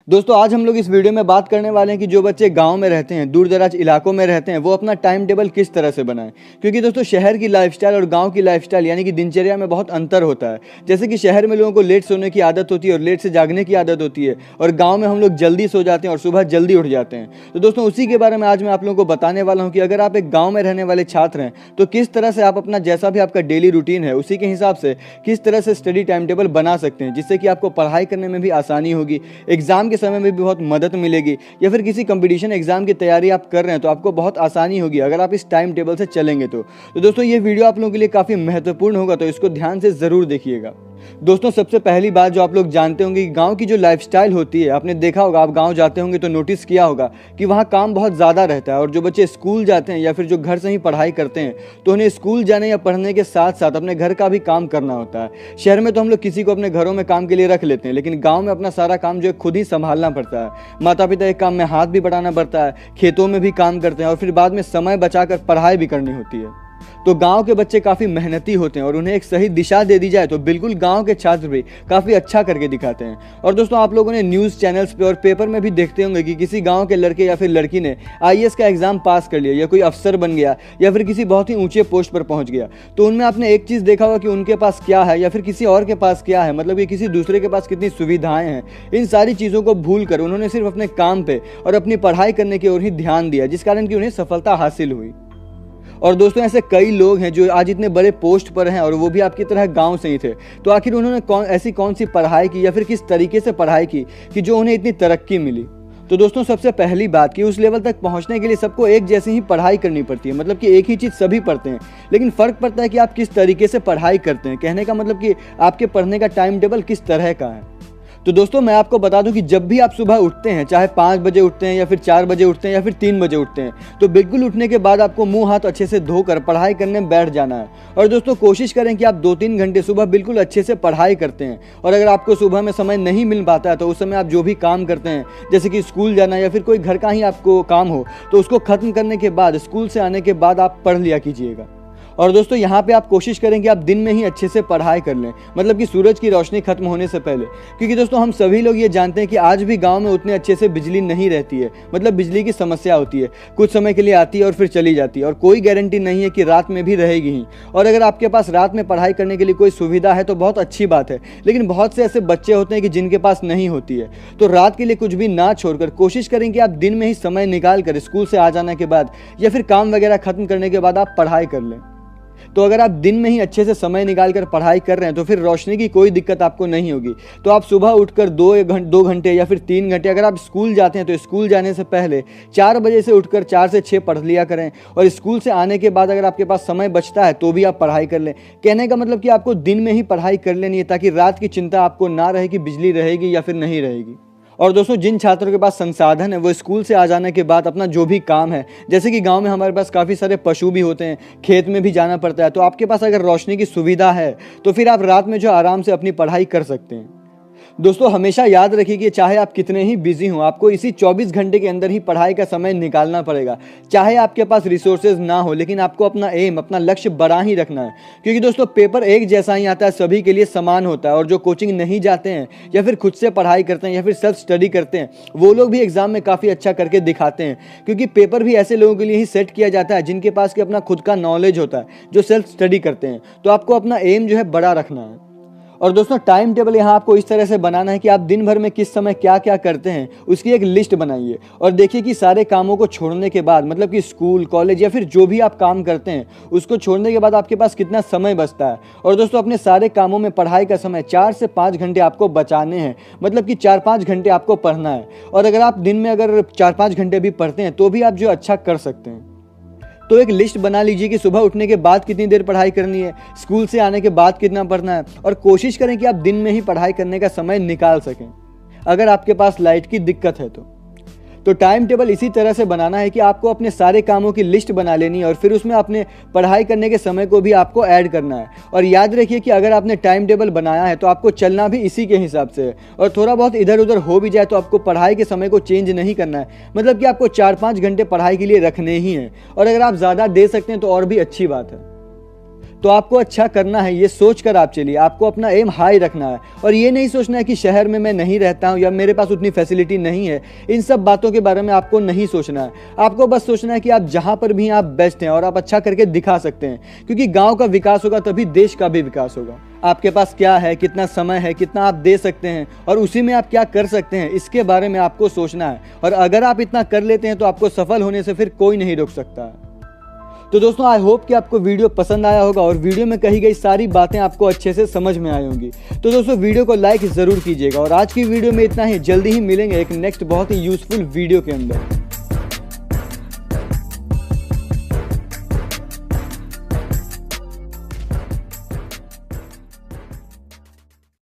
दोस्तों आज हम लोग इस वीडियो में बात करने वाले हैं कि जो बच्चे गांव में रहते हैं, दूर दराज इलाकों में रहते हैं, वो अपना टाइम टेबल किस तरह से बनाएं। क्योंकि दोस्तों शहर की लाइफस्टाइल और गांव की लाइफस्टाइल यानी कि दिनचर्या में बहुत अंतर होता है। जैसे कि शहर में लोगों को लेट सोने की आदत होती है और लेट से जागने की आदत होती है, और गाँव में हम लोग जल्दी सो जाते हैं और सुबह जल्दी उठ जाते हैं। तो दोस्तों उसी के बारे में आज मैं आप लोगों को बताने वाला हूँ कि अगर आप एक गाँव में रहने वाले छात्र हैं तो किस तरह से आप अपना जैसा भी आपका डेली रूटीन है उसी के हिसाब से किस तरह से स्टडी टाइम टेबल बना सकते हैं, जिससे कि आपको पढ़ाई करने में भी आसानी होगी, एग्जाम के समय में भी बहुत मदद मिलेगी, या फिर किसी कंपटीशन एग्जाम की तैयारी आप कर रहे हैं तो आपको बहुत आसानी होगी अगर आप इस टाइम टेबल से चलेंगे तो दोस्तों ये वीडियो आप लोगों के लिए काफ़ी महत्वपूर्ण होगा, तो इसको ध्यान से ज़रूर देखिएगा। दोस्तों सबसे पहली बात जो आप लोग जानते होंगे कि गांव की जो लाइफस्टाइल होती है, आपने देखा होगा, आप गांव जाते होंगे तो नोटिस किया होगा कि वहाँ काम बहुत ज़्यादा रहता है, और जो बच्चे स्कूल जाते हैं या फिर जो घर से ही पढ़ाई करते हैं तो उन्हें स्कूल जाने या पढ़ने के साथ साथ अपने घर का भी काम करना होता है। शहर में तो हम लोग किसी को अपने घरों में काम के लिए रख लेते हैं, लेकिन गाँव में अपना सारा काम जो है खुद ही संभालना पड़ता है। माता पिता के काम में हाथ भी बढ़ाना पड़ता है, खेतों में भी काम करते हैं, और फिर बाद में समय बचाकर पढ़ाई भी करनी होती है। तो गांव के बच्चे काफ़ी मेहनती होते हैं, और उन्हें एक सही दिशा दे दी जाए तो बिल्कुल गांव के छात्र भी काफ़ी अच्छा करके दिखाते हैं। और दोस्तों आप लोगों ने न्यूज़ चैनल्स पे और पेपर में भी देखते होंगे कि किसी गांव के लड़के या फिर लड़की ने आईएएस का एग्जाम पास कर लिया, या कोई अफसर बन गया, या फिर किसी बहुत ही ऊंचे पोस्ट पर पहुंच गया, तो उनमें आपने एक चीज़ देखा होगा कि उनके पास क्या है या फिर किसी और के पास क्या है, मतलब कि किसी दूसरे के पास कितनी सुविधाएं हैं। इन सारी चीज़ों को भूल कर उन्होंने सिर्फ अपने काम पे और अपनी पढ़ाई करने की ओर ही ध्यान दिया, जिस कारण कि उन्हें सफलता हासिल हुई। और दोस्तों ऐसे कई लोग हैं जो आज इतने बड़े पोस्ट पर हैं, और वो भी आपकी तरह गांव से ही थे। तो आखिर उन्होंने ऐसी कौन सी पढ़ाई की या फिर किस तरीके से पढ़ाई की कि जो उन्हें इतनी तरक्की मिली। तो दोस्तों सबसे पहली बात कि उस लेवल तक पहुंचने के लिए सबको एक जैसी ही पढ़ाई करनी पड़ती है, मतलब कि एक ही चीज़ सभी पढ़ते हैं, लेकिन फ़र्क पड़ता है कि आप किस तरीके से पढ़ाई करते हैं। कहने का मतलब कि आपके पढ़ने का टाइम टेबल किस तरह का है। तो दोस्तों मैं आपको बता दूं कि जब भी आप सुबह उठते हैं, चाहे 5 बजे उठते हैं या फिर 4 बजे उठते हैं या फिर 3 बजे उठते हैं, तो बिल्कुल उठने के बाद आपको मुंह हाथ अच्छे से धोकर पढ़ाई करने में बैठ जाना है। और दोस्तों कोशिश करें कि आप 2-3 घंटे सुबह बिल्कुल अच्छे से पढ़ाई करते हैं। और अगर आपको सुबह में समय नहीं मिल पाता है तो उस समय आप जो भी काम करते हैं, जैसे कि स्कूल जाना या फिर कोई घर का ही आपको काम हो, तो उसको खत्म करने के बाद, स्कूल से आने के बाद आप पढ़ लिया कीजिएगा। और दोस्तों यहाँ पे आप कोशिश करें कि आप दिन में ही अच्छे से पढ़ाई कर लें, मतलब कि सूरज की रोशनी खत्म होने से पहले। क्योंकि दोस्तों हम सभी लोग ये जानते हैं कि आज भी गांव में उतने अच्छे से बिजली नहीं रहती है, मतलब बिजली की समस्या होती है, कुछ समय के लिए आती है और फिर चली जाती है, और कोई गारंटी नहीं है कि रात में भी रहेगी ही। और अगर आपके पास रात में पढ़ाई करने के लिए कोई सुविधा है तो बहुत अच्छी बात है, लेकिन बहुत से ऐसे बच्चे होते हैं कि जिनके पास नहीं होती है। तो रात के लिए कुछ भी ना छोड़कर कोशिश करें कि आप दिन में ही समय निकाल कर स्कूल से आ जाने के बाद या फिर काम वगैरह खत्म करने के बाद आप पढ़ाई कर लें। तो अगर आप दिन में ही अच्छे से समय निकाल कर पढ़ाई कर रहे हैं तो फिर रोशनी की कोई दिक्कत आपको नहीं होगी। तो आप सुबह उठकर 2 घंटे या फिर 3 घंटे, अगर आप स्कूल जाते हैं तो स्कूल जाने से पहले 4 बजे से उठकर 4 से 6 पढ़ लिया करें, और स्कूल से आने के बाद अगर आपके पास समय बचता है तो भी आप पढ़ाई कर लें। कहने का मतलब कि आपको दिन में ही पढ़ाई कर लेनी है, ताकि रात की चिंता आपको ना रहे कि बिजली रहेगी या फिर नहीं रहेगी। और दोस्तों जिन छात्रों के पास संसाधन है वो स्कूल से आ जाने के बाद अपना जो भी काम है, जैसे कि गांव में हमारे पास काफ़ी सारे पशु भी होते हैं, खेत में भी जाना पड़ता है, तो आपके पास अगर रोशनी की सुविधा है तो फिर आप रात में जो आराम से अपनी पढ़ाई कर सकते हैं। दोस्तों हमेशा याद रखिए कि चाहे आप कितने ही बिजी हों, आपको इसी 24 घंटे के अंदर ही पढ़ाई का समय निकालना पड़ेगा। चाहे आपके पास रिसोर्सेज ना हो, लेकिन आपको अपना एम, अपना लक्ष्य बड़ा ही रखना है। क्योंकि दोस्तों पेपर एक जैसा ही आता है, सभी के लिए समान होता है, और जो कोचिंग नहीं जाते हैं या फिर खुद से पढ़ाई करते हैं या फिर सेल्फ स्टडी करते हैं, वो लोग भी एग्जाम में काफ़ी अच्छा करके दिखाते हैं। क्योंकि पेपर भी ऐसे लोगों के लिए ही सेट किया जाता है जिनके पास कि अपना खुद का नॉलेज होता है, जो सेल्फ स्टडी करते हैं। तो आपको अपना एम जो है बड़ा रखना है। और दोस्तों टाइम टेबल यहाँ आपको इस तरह से बनाना है कि आप दिन भर में किस समय क्या क्या करते हैं उसकी एक लिस्ट बनाइए, और देखिए कि सारे कामों को छोड़ने के बाद, मतलब कि स्कूल, कॉलेज या फिर जो भी आप काम करते हैं उसको छोड़ने के बाद आपके पास कितना समय बचता है। और दोस्तों अपने सारे कामों में पढ़ाई का समय 4 से 5 घंटे आपको बचाने हैं, मतलब कि 4-5 घंटे आपको पढ़ना है। और अगर आप दिन में अगर 4-5 घंटे भी पढ़ते हैं तो भी आप जो अच्छा कर सकते हैं। तो एक लिस्ट बना लीजिए कि सुबह उठने के बाद कितनी देर पढ़ाई करनी है, स्कूल से आने के बाद कितना पढ़ना है, और कोशिश करें कि आप दिन में ही पढ़ाई करने का समय निकाल सकें। अगर आपके पास लाइट की दिक्कत है तो टाइम टेबल इसी तरह से बनाना है कि आपको अपने सारे कामों की लिस्ट बना लेनी है, और फिर उसमें अपने पढ़ाई करने के समय को भी आपको ऐड करना है। और याद रखिए कि अगर आपने टाइम टेबल बनाया है तो आपको चलना भी इसी के हिसाब से है, और थोड़ा बहुत इधर उधर हो भी जाए तो आपको पढ़ाई के समय को चेंज नहीं करना है, मतलब कि आपको 4-5 घंटे पढ़ाई के लिए रखने ही हैं। और अगर आप ज़्यादा दे सकते हैं तो और भी अच्छी बात है। तो आपको अच्छा करना है, ये सोच कर आप चलिए। आपको अपना एम हाई रखना है और ये नहीं सोचना है कि शहर में मैं नहीं रहता हूँ या मेरे पास उतनी फैसिलिटी नहीं है। इन सब बातों के बारे में आपको नहीं सोचना है। आपको बस सोचना है कि आप जहाँ पर भी हैं आप बेस्ट हैं और आप अच्छा करके दिखा सकते हैं, क्योंकि गाँव का विकास होगा तभी देश का भी विकास होगा। आपके पास क्या है, कितना समय है, कितना आप दे सकते हैं और उसी में आप क्या कर सकते हैं, इसके बारे में आपको सोचना है। और अगर आप इतना कर लेते हैं तो आपको सफल होने से फिर कोई नहीं रोक सकता। तो दोस्तों, आई होप कि आपको वीडियो पसंद आया होगा और वीडियो में कही गई सारी बातें आपको अच्छे से समझ में आई होंगी। तो दोस्तों, वीडियो को लाइक ज़रूर कीजिएगा और आज की वीडियो में इतना ही। जल्दी ही मिलेंगे एक नेक्स्ट बहुत ही यूजफुल वीडियो के अंदर।